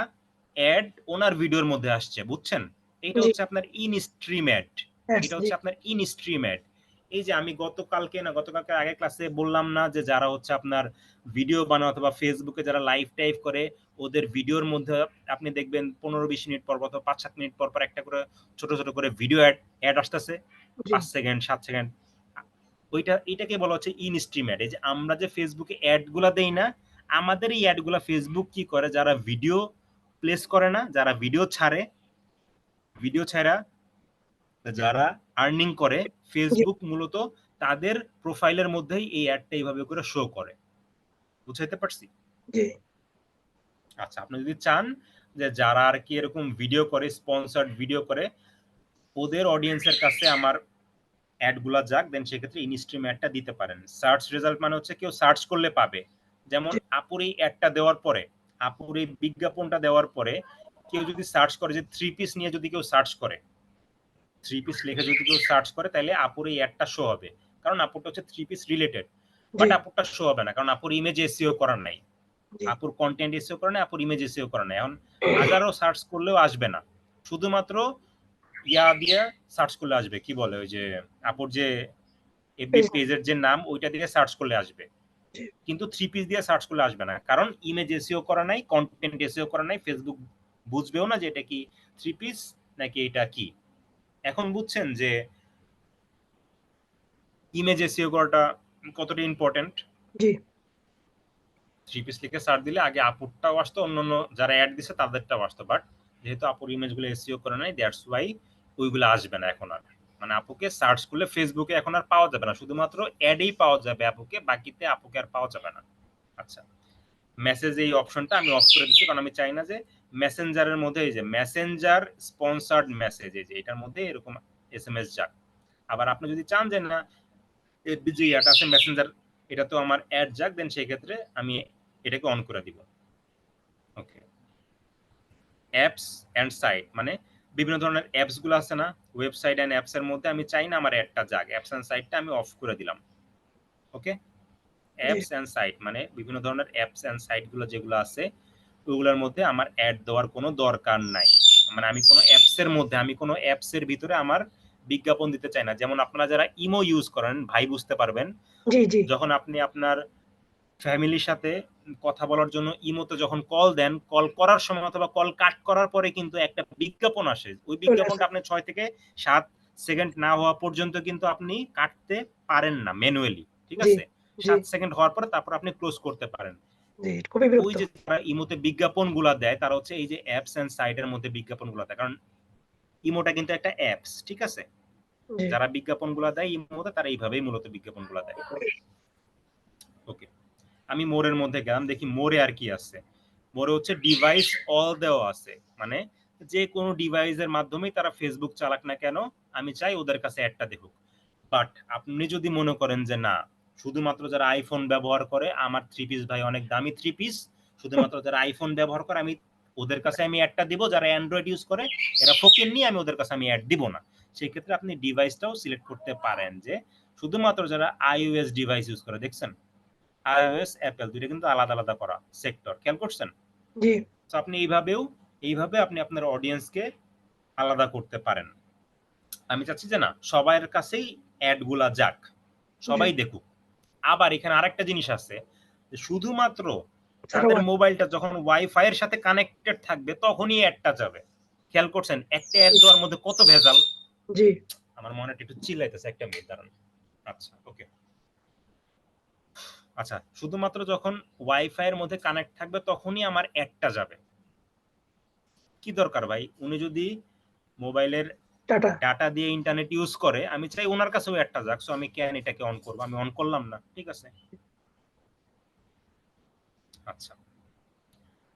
অ্যাড ওনার ভিডিওর মধ্যে আসছে, বুঝছেন? এটা জি হচ্ছে আপনার ইন স্ট্রিম অ্যাড, অ্যাডস এটা জি হচ্ছে আপনার ইন স্ট্রিম অ্যাড। এই যে আমি গতকালকে আগের ক্লাসে বললাম না, যে যারা হচ্ছে আপনার ভিডিও বানায় অথবা ফেসবুকে যারা লাইভ টাইপ করে, ওদের ভিডিওর মধ্যে আপনি দেখবেন 15-20 মিনিট পর অথবা 5-7 মিনিট পর পর একটা করে ছোট ছোট করে ভিডিও অ্যাড আসতেছে, জি 5 সেকেন্ড 7 সেকেন্ড, এটাকে বলা হচ্ছে ইন স্ট্রিম অ্যাড। এই যে আমরা যে ফেসবুকে অ্যাড গুলা দেই না, আমাদের এই অ্যাড গুলা ফেসবুক কি করে, যারা ভিডিও প্লেস করে না, যারা ভিডিও ছাড়া যারা আর্নিং করে, জি ফেসবুক মূলত তাদের প্রোফাইলের মধ্যেই এই অ্যাডটা এইভাবে করে শো করে। বুঝাইতে পারছি? জি আচ্ছা, আপনি যদি চান যে যারা আর কি এরকম ভিডিও করে, স্পন্সর্ড ভিডিও করে, ওদের অডিয়েন্সের কাছে আমার অ্যাড গুলা যাক, দেন সেক্ষেত্রে ইনস্ট্রিম অ্যাডটা দিতে পারেন। সার্চ রেজাল্ট মানে হচ্ছে কেউ সার্চ করলে পাবে। যেমন জি আপুর এই অ্যাডটা দেওয়ার পরে, আপুর এই বিজ্ঞাপনটা দেওয়ার পরে কেউ যদি সার্চ করে, যে 3 পিস নিয়ে যদি কেউ সার্চ করে, 3 পিস লিখে যদি কেউ সার্চ করে, তাহলে আপুর এই অ্যাডটা শো হবে, কারণ আপুরটা হচ্ছে 3 পিস রিলেটেড। জি বাট আপুরটা শো হবে না, কারণ আপুর ইমেজ এসইও করার নাই, জি আপুর কন্টেন্ট এসইও করা নাই, আপুর ইমেজ এসইও করা নাই। এখন হাজারো সার্চ করলেও আসবে না, শুধুমাত্র ইয়া দিয়ে সার্চ করলে আসবে, কি বলে ওই যে আপুর যে এফবি পেজের যে নাম, ওইটা দিয়ে সার্চ করলে আসবে, জি কিন্তু 3 পিস দিয়ে সার্চ করলে আসবে না, কারণ ইমেজ এসইও করা নাই, কন্টেন্ট এসইও করা নাই, ফেসবুক বুঝবেও না যে এটা কি 3 পিস নাকি এটা কি। এখন বুঝছেন যে ইমেজ এসইও করাটা কতটা ইম্পর্টেন্ট। জি 3 পিস লিখে সার্চ দিলে আগে আপুরটাও আসতো, অন্যান্য যারা অ্যাড দিছে তাদেরটাও আসতো, বাট যেহেতু আপুর ইমেজগুলো এসইও করে নাই, দ্যাটস ওয়াই ওইগুলো আসবে না এখন আর। মানে আপুকে সার্চ করলে ফেসবুকে এখন আর পাওয়া যাবে না, শুধুমাত্র অ্যাডেই পাওয়া যাবে আপুকে, বাকিতে আপুকে আর পাওয়া যাবে না। আচ্ছা, মেসেজ এই অপশনটা আমি অফ করে দিচ্ছি, কারণ আমি চাই না যে মেসেঞ্জারের মধ্যে, এই যে মেসেঞ্জার স্পন্সর্ড মেসেজ, এই যে এটার মধ্যে এরকম এসএমএস যাক। আবার আপনি যদি চান যে না এফবি যে অ্যাড আছে মেসেঞ্জার, এটা তো আমার অ্যাড যাক, দেন সেই ক্ষেত্রে আমি এটাকে অন করে দিব। ওকে, অ্যাপস অ্যান্ড সাইট, মানে বিভিন্ন ধরনের অ্যাপস গুলো আছে না, ওয়েবসাইট অ্যান্ড অ্যাপস এর মধ্যে আমি চাই না আমার অ্যাডটা যাক, অ্যাপস অ্যান্ড সাইটটা আমি অফ করে দিলাম। ওকে, জি অ্যাপস অ্যান্ড সাইট মানে বিভিন্ন ধরনের অ্যাপস অ্যান্ড সাইট গুলো যেগুলো আছে ওগুলোর মধ্যে আমার অ্যাড দেওয়ার কোনো দরকার নাই। মানে আমি কোনো অ্যাপসের মধ্যে, আমি কোনো অ্যাপসের ভিতরে আমার বিজ্ঞাপন দিতে চাই না। যেমন আপনারা যারা ইমো ইউজ করেন ভাই বুঝতে পারবেন, জি জি যখন আপনি আপনার ফ্যামিলির সাথে কথা বলার জন্য ইমোতে যখন কল দেন, কল করার সময় অথবা কল কাট করার পরে কিন্তু একটা বিজ্ঞাপন আসে, ওই চলে আসে। বিজ্ঞাপনটা আপনি 6 থেকে 7 সেকেন্ড না হওয়া পর্যন্ত কিন্তু আপনি কাটতে পারেন না ম্যানুয়ালি, ঠিক জি আছে? জি 7 সেকেন্ড হওয়ার পরে তারপর আপনি ক্লোজ করতে পারেন। জি খুবই ওই বিরক্ত। যে তারা ইমোতে বিজ্ঞাপনগুলা দেয়, তারা হচ্ছে এই যে অ্যাপস এন্ড সাইটের মধ্যে বিজ্ঞাপনগুলা দেয়, কারণ ইমোটা কিন্তু একটা অ্যাপস, ঠিক আছে? জি যারা বিজ্ঞাপনগুলা দেয় ইমোতে, তারা এইভাবেই মূলত বিজ্ঞাপনগুলা দেয়। ওকে, আমি মোরের মধ্যে গেলাম, দেখি মোরে আর কি আছে। মোরে হচ্ছে ডিভাইস অল দেওয়া আছে, মানে যে কোনো ডিভাইসের মাধ্যমেই তারা ফেসবুক চালাক না কেন, আমি চাই ওদের কাছে অ্যাডটা দেখুক। বাট আপনি যদি মনে করেন যে না, শুধুমাত্র যারা আইফোন ব্যবহার করে, আমার থ্রি পিস ভাই অনেক দামি থ্রি পিস, শুধুমাত্র যারা আইফোন ব্যবহার করে আমি ওদের কাছে আমি অ্যাডটা দিব, যারা অ্যান্ড্রয়েড ইউজ করে এরা ফকির নিয়ে আমি ওদের কাছে আমি অ্যাড দিব না। সেই ক্ষেত্রে আপনি ডিভাইসটাও সিলেক্ট করতে পারেন যে শুধুমাত্র যারা আইওএস ডিভাইস ইউজ করে। দেখছেন, আইওএস অ্যাপেল দুইটা কিন্তু আলাদা আলাদা করা সেক্টর, খেয়াল করছেন? জি তো আপনি এইভাবে আপনি আপনার অডিয়েন্সকে আলাদা করতে পারেন। আমি চাচ্ছি যে না সবার কাছেই অ্যাড গুলা যাক, জি সবাই দেখুক। আবার এখানে আরেকটা জিনিস আছে যে শুধুমাত্র যারা তাদের মোবাইলটা যখন ওয়াইফাই এর সাথে কানেক্টেড থাকবে তখনই অ্যাডটা যাবে। খেয়াল করছেন একটা অ্যাড দেওয়ার মধ্যে কত ভেজাল? জি আমার মনেটা একটু চিল্লাইতেছে, একটা মিনিট দাঁড়ান। আচ্ছা ওকে, আচ্ছা শুধুমাত্র যখন ওয়াইফাই এর মধ্যে কানেক্ট থাকবে তখনই আমার অ্যাডটা যাবে। কি দরকার ভাই, উনি যদি মোবাইলের টাটা ডাটা দিয়ে ইন্টারনেট ইউজ করে, আমি চাই ওনার কাছেও অ্যাডটা যাক, সো আমি কেন এটাকে অন করব? আমি অন করলাম না, ঠিক আছে? আচ্ছা,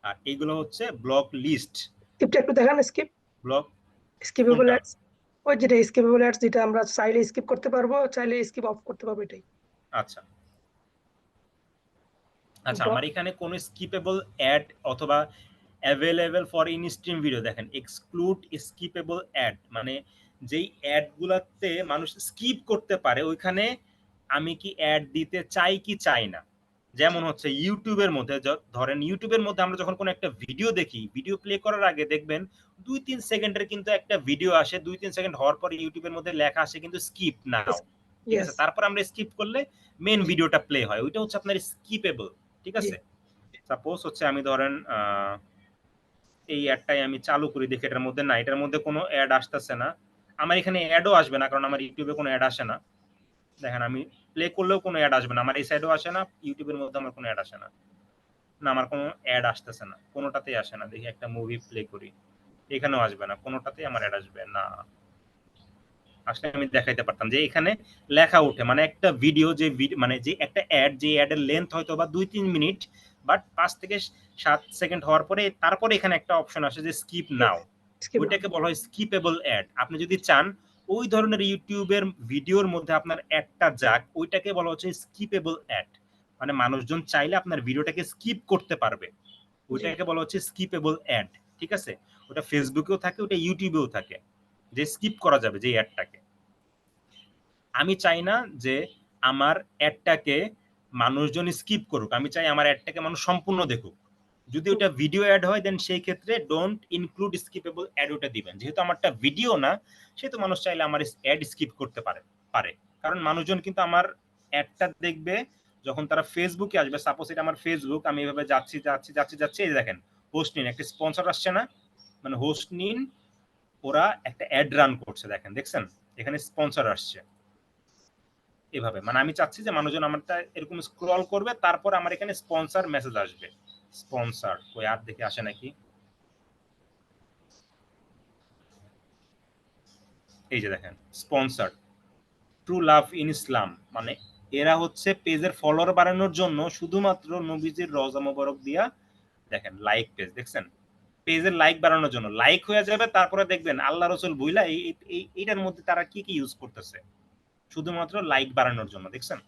আর এইগুলো হচ্ছে ব্লক লিস্ট। স্কিপটা একটু দেখান স্কিপ ব্লক স্কিপেবল কোনটা? অ্যাডস ওই যেটা স্কিপেবল অ্যাডস যেটা আমরা চাইলে স্কিপ করতে পারবো চাইলে স্কিপ অফ করতে পারবো এটাই আচ্ছা আচ্ছা, ব্লক আমার এখানে কোন স্কিপেবল অ্যাড অথবা available for in stream video, দেখেন এক্সক্লুড স্কিপেবল অ্যাড, মানে যেই অ্যাড গুলাতে মানুষ স্কিপ করতে পারে ওইখানে আমি কি অ্যাড দিতে চাই কি চাই না। যেমন হচ্ছে ইউটিউবের মধ্যে, ধরেন ইউটিউবের মধ্যে আমরা যখন কোনো একটা ভিডিও দেখি, ভিডিও প্লে করার আগে দেখবেন 2-3 সেকেন্ডের কিন্তু একটা ভিডিও আসে, 2-3 সেকেন্ড হওয়ার পরে ইউটিউবের মধ্যে লেখা আসে কিন্তু স্কিপ নাও, ঠিক ইয়েস আছে? তারপর আমরা স্কিপ করলে মেন জি ভিডিওটা প্লে হয়, ওইটা হচ্ছে আপনার স্কিপেবল, ঠিক জি আছে? সাপোজ হচ্ছে আমি ধরেন এই অ্যাডটাই আমি চালু করি, দেখি এটার মধ্যে না, এটার মধ্যে কোনো অ্যাড আসতেছে না, আমার এখানে অ্যাডও আসবে না কারণ আমার ইউটিউবে কোনো অ্যাড আসে না। দেখেন আমি প্লে করলেও কোনো অ্যাড আসবে না, আমার এই সাইডেও আসে না, ইউটিউবের মধ্যে আমার কোনো অ্যাড আসে না। না আমার কোনো অ্যাড আসতেছে না, কোনোটাতেই আসে না। দেখি একটা মুভি প্লে করি, এখানেও আসবে না, কোনোটাতেই আমার অ্যাড আসবে না। আসলে আমি দেখাইতে পারতাম যে এখানে লেখা ওঠে, মানে একটা ভিডিও যে মানে যে একটা অ্যাড, যে অ্যাডের লেন্থ হয়তো বা 2-3 মিনিট, বাট 5 থেকে 7 সেকেন্ড হওয়ার পরে তারপরে এখানে একটা অপশন আসে যে স্কিপ নাও, স্কিপ ওইটাকে বলা হয় স্কিপেবল অ্যাড। আপনি যদি চান ওই ধরনের ইউটিউবের ভিডিওর মধ্যে আপনার অ্যাডটা যাক, ওইটাকে বলা হচ্ছে স্কিপেবল অ্যাড, মানে মানুষজন চাইলে আপনার ভিডিওটাকে স্কিপ করতে পারবে, জি ওইটাকে বলা হচ্ছে স্কিপেবল অ্যাড, ঠিক আছে? ওটা ফেসবুকেও থাকে, ওটা ইউটিউবেও থাকে, যে স্কিপ করা যাবে যে অ্যাডটাকে। আমি চাই না যে আমার অ্যাডটাকে মানুষজন স্কিপ করুক, আমি চাই আমার অ্যাডটাকে মানুষ সম্পূর্ণ দেখুক। যদি ওটা ভিডিও অ্যাড হয় দেন সেই ক্ষেত্রে ডোন্ট ইনক্লুড স্কিপেবল অ্যাড, ওটা দিবেন। যেহেতু আমারটা ভিডিও না, সেহেতু মানুষ চাইলে আমার অ্যাড স্কিপ করতে পারে। কারণ মানুষজন কিন্তু আমার অ্যাডটা দেখবে যখন তারা ফেসবুকে আসবে। সাপোজ এটা আমার ফেসবুক, আমি এভাবে যাচ্ছি যাচ্ছি যাচ্ছি যাচ্ছি, এই দেখেন হোস্ট নিন, একটা স্পন্সর আসছে না, মানে হোস্ট নিন ওরা একটা অ্যাড রান করছে, দেখেন দেখছেন এখানে স্পন্সর আসছে। এভাবে মানে আমি চাচ্ছি যে মানুষজন আমারটা এরকম স্ক্রল করবে, তারপর আমার এখানে স্পন্সর মেসেজ আসবে। স্পন্সর ওই আর দেখে আসে নাকি, এই যে দেখেন স্পন্সর ট্রু লাভ ইন ইসলাম, মানে এরা হচ্ছে পেজের ফলোয়ার বাড়ানোর জন্য শুধুমাত্র নবীজির রওজা মোবারক দিয়া দেখেন লাইক পেজ দেখছেন, পেজের লাইক বাড়ানোর জন্য লাইক হয়ে যাবে, তারপরে দেখবেন আল্লাহ রসুল বুইলা এইটার মধ্যে তারা কি কি ইউজ করতেছে শুধুমাত্র লাইক বাড়ানোর জন্য। দেখছেন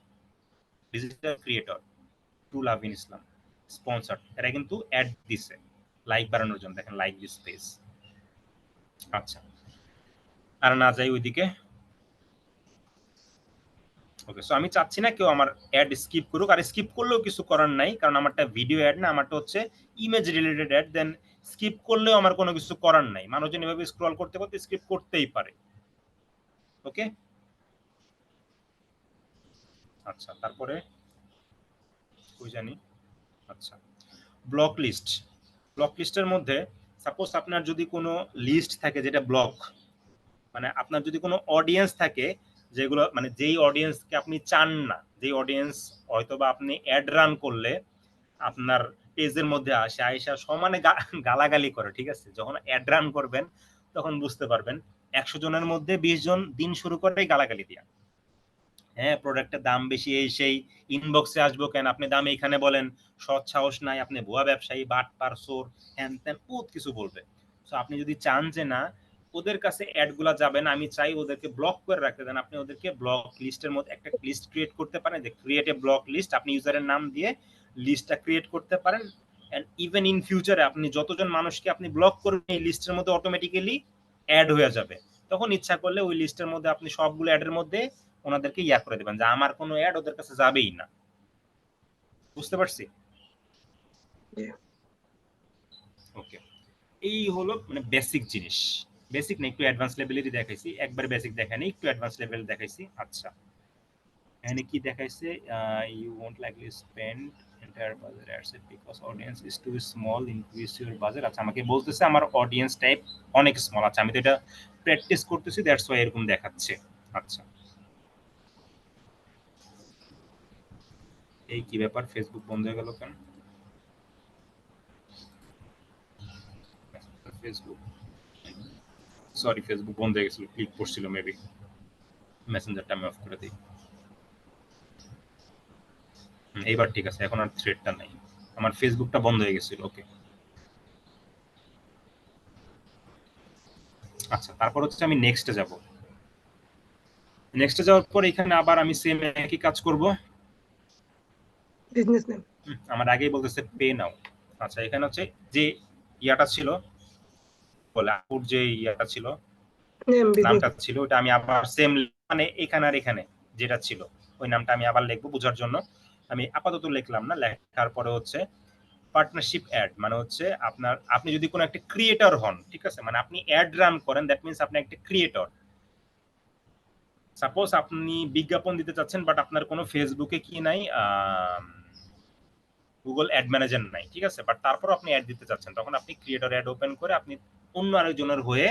digital creator true love in Islam sponsor, এরা কিন্তু অ্যাড দিছে লাইক বাড়ানোর জন্য, দেখেন লাইক দিস পেজ। আচ্ছা আর না যাই ওইদিকে। ওকে, সো আমি চাচ্ছি না কেউ আমার অ্যাড স্কিপ করুক, আর স্কিপ করলেও কিছু করার নাই, কারণ আমারটা ভিডিও অ্যাড না, আমারটা হচ্ছে ইমেজ রিলেটেড অ্যাড। দেন স্কিপ করলেও আমার কোনো কিছু করার নাই, মানুষজন এভাবে স্ক্রল করতে করতে স্কিপ করতেই পারে। ওকে আচ্ছা, তারপরে কই জানি, আচ্ছা ব্লক লিস্ট। ব্লক লিস্টের মধ্যে সাপোজ আপনার যদি কোনো লিস্ট থাকে যেটা ব্লক, মানে আপনার যদি কোনো অডিয়েন্স থাকে যেগুলো মানে যেই অডিয়েন্সকে আপনি চান না, যেই অডিয়েন্স হয়তোবা আপনি অ্যাড রান করলে আপনার পেজের মধ্যে আসে আয়সা সমানে গালাগালি করে, ঠিক আছে, যখন অ্যাড রান করবেন তখন বুঝতে পারবেন 100 জনের মধ্যে 20 জন দিন শুরু করে গালাগালি দিয়া, হ্যাঁ প্রোডাক্টের দাম বেশি, এই সেই, ইনবক্সে আসবো কেন, আপনি দাম এখানে বলেন, সৎ সাহস নাই, আপনি ভুয়া ব্যবসায়ী, বাটপার, চোর, হ্যান ত্যান বহুত কিছু বলবে। তো আপনি যদি চান যে না ওদের কাছে অ্যাড গুলা যাবে না, আমি চাই ওদেরকে ব্লক করে রাখতে দেন, আপনি ওদেরকে ব্লক লিস্টের মধ্যে একটা লিস্ট ক্রিয়েট করতে পারেন, যে ক্রিয়েট এ ব্লক লিস্ট, আপনি ইউজারের নাম দিয়ে লিস্টটা ক্রিয়েট করতে পারেন। এন্ড ইভেন ইন ফিউচারে আপনি যতজন মানুষকে আপনি ব্লক করবেন এই লিস্টের মধ্যে অটোমেটিক্যালি অ্যাড হয়ে যাবে, তখন ইচ্ছা করলে ওই লিস্টের মধ্যে আপনি সবগুলো অ্যাডের মধ্যে ওনাদেরকে ইয়া করে দেবেন যে আমার কোনো অ্যাড ওদের কাছে যাবেই না। বুঝতে পারছি? ওকে, এই হলো মানে বেসিক জিনিস, বেসিক না একটু অ্যাডভান্স লেভেলেরই দেখাইছি, একবার বেসিক দেখাইনি, একটু অ্যাডভান্স লেভেল দেখাইছি। আচ্ছা এখানে কি দেখাইছে, you won't likely spend entire budget ads because audience is too small, increase your budget. আচ্ছা আমাকে বলতেছে আমার অডিয়েন্স টাইপ অনেক স্মল, আচ্ছা আমি তো এটা প্র্যাকটিস করতেছি দ্যাটস ওয়াই এরকম দেখাচ্ছে। আচ্ছা এই কি ব্যাপার, ফেসবুক বন্ধ হয়ে গেল কেন? ফেসবুক সরি ফেসবুক বন্ধ হয়ে গেছিল, ক্লিক করছিল মেবি, মেসেঞ্জারটা আমি অফ করে দিই। এইবার ঠিক আছে, এখন আর থ্রেডটা নাই, আমার ফেসবুকটা বন্ধ হয়ে গেছিল। ওকে আচ্ছা তারপর হচ্ছে আমি নেক্সটে যাব, নেক্সটে যাওয়ার পর এখানে আবার আমি সেম একই কাজ করব, বিজনেস নেম আমার আগেই বলতেছে পে নাও। আচ্ছা এখানে হচ্ছে যে ইয়াটা ছিল, বলে আপুর যে ইয়াটা ছিল নেম বিজনেস নামটা ছিল ওটা আমি আবার সেম, মানে এখানে আর এখানে যেটা ছিল ওই নামটা আমি আবার লিখবো বোঝার জন্য, আমি আপাতত লিখলাম না, লেখার পরে হচ্ছে পার্টনারশিপ অ্যাড, মানে হচ্ছে আপনার আপনি যদি কোনো একটা ক্রিয়েটর হন, ঠিক আছে, মানে আপনি অ্যাড রান করেন, দ্যাট মিন্স আপনি একটা ক্রিয়েটর। সাপোজ আপনি বিজ্ঞাপন দিতে চাচ্ছেন বাট আপনার কোনো ফেসবুকে কি নাই, গুগল অ্যাড ম্যানেজার নাই, ঠিক আছে, বাট তারপর আপনি অ্যাড দিতে চাচ্ছেন, তখন আপনি ক্রিয়েটর অ্যাড ওপেন করে আপনি অন্য আরেকজনের হয়ে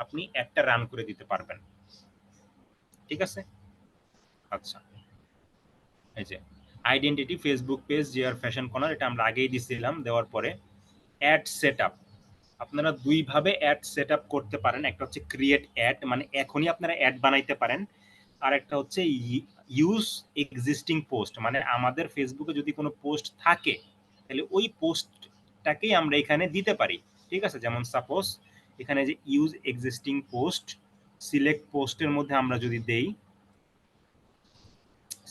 আপনি অ্যাডটা রান করে দিতে পারবেন, ঠিক আছে। আচ্ছা এই যে identity Facebook page GR fashion corner, এটা আমরা আগেই দিছিলাম, দেওয়ার পরে অ্যাড সেটআপ, আপনারা দুই ভাবে অ্যাড সেটআপ করতে পারেন, একটা হচ্ছে ক্রিয়েট অ্যাড, মানে এখনই আপনারা অ্যাড বানাইতে পারেন, আর একটা হচ্ছে ইউজ এক্সিস্টিং পোস্ট, মানে আমাদের ফেসবুকে যদি কোনো পোস্ট থাকে তাহলে ওই পোস্টটাকেই আমরা এখানে দিতে পারি, ঠিক আছে। যেমন সাপোজ এখানে যে ইউজ এক্সিস্টিং পোস্ট, সিলেক্ট পোস্টের মধ্যে আমরা যদি দেই,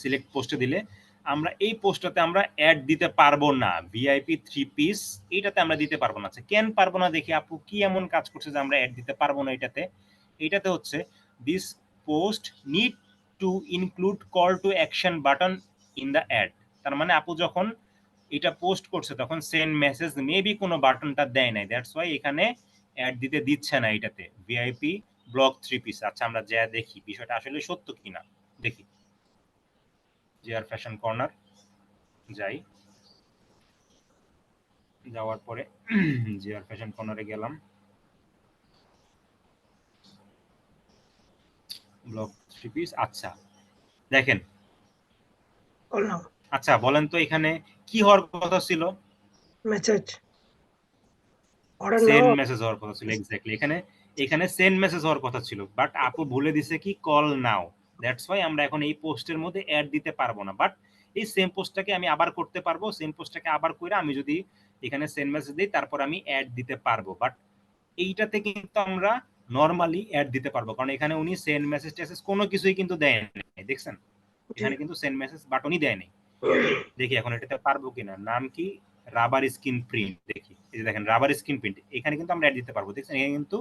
সিলেক্ট পোস্টে দিলে আমরা এই পোস্টটাতে আমরা অ্যাড দিতে পারবো না, ভিআইপি 3 পিস এইটাতে আমরা দিতে পারবো না। আচ্ছা কেন পারবো না দেখি, আপু কি এমন কাজ করছে যে আমরা অ্যাড দিতে পারবো না এটাতে? এটাতে হচ্ছে this post need to include call to action button in the ad, তার মানে আপু যখন এটা পোস্ট করছে তখন সেন্ড মেসেজ মেবি কোনো বাটনটা দেয় নাই, দ্যাটস ওয়াই এখানে অ্যাড দিতে দিচ্ছে না এটাতে, ভিআইপি ব্লক 3 পিস। আচ্ছা আমরা যা দেখি বিষয়টা আসলে সত্য কিনা দেখি, জিআর ফ্যাশন কর্নার যাই, যাওয়ার পরে জিআর ফ্যাশন কর্নারে গেলাম, ব্লক 3 পিস। আচ্ছা দেখেন, করলাম আচ্ছা বলেন তো এখানে কি হওয়ার কথা ছিল? মেসেজ অর্ডার নাও। সেন্ড মেসেজ হওয়ার কথা ছিল, এক্স্যাক্টলি। এখানে এখানে সেন্ড মেসেজ হওয়ার কথা ছিল, বাট আপু ভুলে দিছে কি কল নাও। দ্যাটস ওয়াই আমরা এখন এই পোস্টের মধ্যে অ্যাড দিতে পারবো না, বাট এই সেম পোস্টটাকে আমি আবার করতে পারবো। সেম পোস্টটাকে আবার করে আমি যদি এখানে সেন্ড মেসেজ দিই তারপর আমি অ্যাড দিতে পারবো, বাট এইটাতে কিন্তু আমরা নর্মালি অ্যাড দিতে পারবো, কারণ এখানে উনি সেন্ড মেসেজ টেসেজ কোনো কিছুই কিন্তু দেয় নাই, দেখছেন জি এখানে কিন্তু সেন্ড মেসেজ বাটনই দেয় নাই। দেখি এখন এটাতে পারবো কিনা। নাম কি, রাবার স্ক্রিন প্রিন্ট। দেখি এই যে দেখেন রাবার স্ক্রিন প্রিন্ট, এখানে কিন্তু আমরা অ্যাড দিতে পারবো, দেখছেন এখানে কিন্তু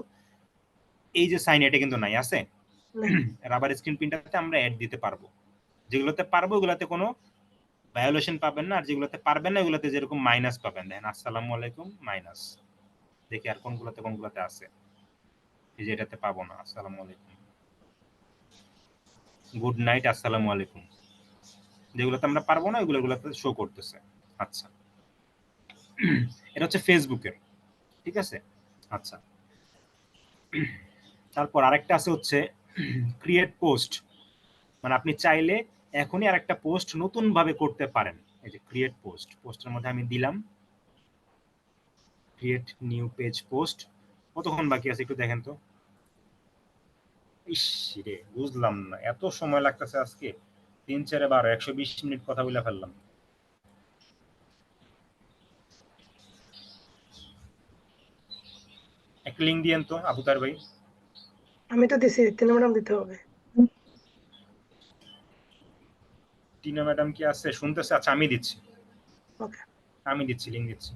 এই যে সাইন এটা কিন্তু নাই, আছে নাই। রাবার স্ক্রিন প্রিন্টারতে আমরা অ্যাড দিতে পারবো। যেগুলোতে পারবো ওগুলোতে কোনো ভায়োলেশন পাবেন না, আর যেগুলোতে পারবেন না ওগুলোতে যেরকম মাইনাস পাবেন। দেখেন আসসালামু আলাইকুম মাইনাস। দেখি আর কোনগুলোতে আছে। এই যে এটাতে পাবো না, আসসালামু আলাইকুম, গুড নাইট, আসসালামু আলাইকুম। যেগুলোতে আমরা পারবো না ওগুলোতে শো করতেছে। আচ্ছা, এটা হচ্ছে ফেসবুকের, ঠিক আছে। আচ্ছা, তারপর আরেকটা আছে হচ্ছে ক্রিয়েট পোস্ট, মানে আপনি চাইলে এখনই আরেকটা পোস্ট নতুন ভাবে করতে পারেন। এই যে ক্রিয়েট পোস্ট, পোস্টের মধ্যে আমি দিলাম ক্রিয়েট নিউ পেজ পোস্ট। কতক্ষণ বাকি আছে একটু দেখেন তো। ইস রে, বুঝলাম না এত সময় লাগতেছে আজকে। 3 4 12 120 মিনিট কথা বলে ফেললাম। একটা লিঙ্ক দিয়েন তো আবুতার ভাই। আমি তো দিছি, 3 ম্যাডাম দিতে হবে। টিনা ম্যাডাম কি আছে শুনতেছে? আচ্ছা আমি দিচ্ছি, ওকে। লিঙ্ক দিচ্ছি।